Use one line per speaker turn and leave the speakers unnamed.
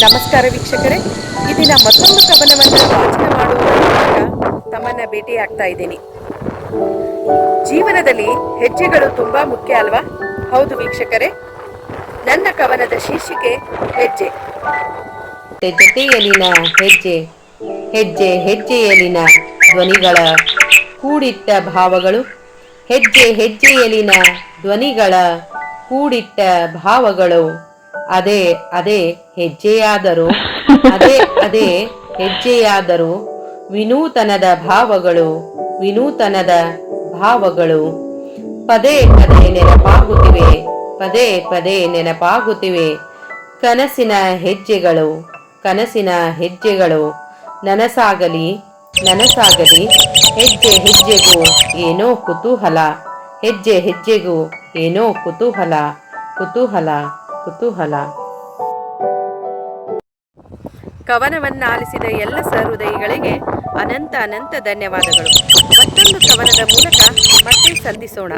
ನಮಸ್ಕಾರ ವೀಕ್ಷಕರೇ, ಈ ದಿನ ಮತ್ತೊಂದು ಕವನವನ್ನು ವಾಚನ ಮಾಡುವುದರ ಮೂಲಕ ತಮ್ಮನ್ನ ಭೇಟಿಯಾಗ್ತಾ ಇದ್ದೀನಿ. ಜೀವನದಲ್ಲಿ ಹೆಜ್ಜೆಗಳು ತುಂಬಾ ಮುಖ್ಯ ಅಲ್ವಾ? ಹೌದು ವೀಕ್ಷಕರೇ, ನನ್ನ ಕವನದ ಶೀರ್ಷಿಕೆ ಹೆಜ್ಜೆ.
ಜೊತೆಯಲಿನ ಹೆಜ್ಜೆ, ಹೆಜ್ಜೆ ಹೆಜ್ಜೆಯಲಿನ ಧ್ವನಿಗಳ ಕೂಡಿಟ್ಟ ಭಾವಗಳು, ಹೆಜ್ಜೆ ಹೆಜ್ಜೆಯಲಿನ ಧ್ವನಿಗಳ ಕೂಡಿಟ್ಟ ಭಾವಗಳು. ಅದೇ ಅದೇ ಹೆಜ್ಜೆಯಾದರೂ, ಅದೇ ಅದೇ ಹೆಜ್ಜೆಯಾದರೂ ವಿನೂತನದ ಭಾವಗಳು, ವಿನೂತನದ ಭಾವಗಳು. ಪದೇ ಪದೇ ನೆನಪಾಗುತ್ತಿವೆ, ಪದೇ ಪದೇ ನೆನಪಾಗುತ್ತಿವೆ ಕನಸಿನ ಹೆಜ್ಜೆಗಳು, ಕನಸಿನ ಹೆಜ್ಜೆಗಳು. ನನಸಾಗಲಿ ನನಸಾಗಲಿ ಹೆಜ್ಜೆ ಹೆಜ್ಜೆಗೂ ಏನೋ ಕುತೂಹಲ, ಹೆಜ್ಜೆ ಹೆಜ್ಜೆಗೂ ಏನೋ ಕುತೂಹಲ, ಕುತೂಹಲ, ಕುತೂಹಲ.
ಕವನವನ್ನಾಲಿಸಿದ ಎಲ್ಲ ಸಹೃದಯಿಗಳಿಗೆ ಅನಂತ ಅನಂತ ಧನ್ಯವಾದಗಳು. ಮತ್ತೊಂದು ಕವನದ ಮೂಲಕ ಮತ್ತೆ ಸಂಧಿಸೋಣ.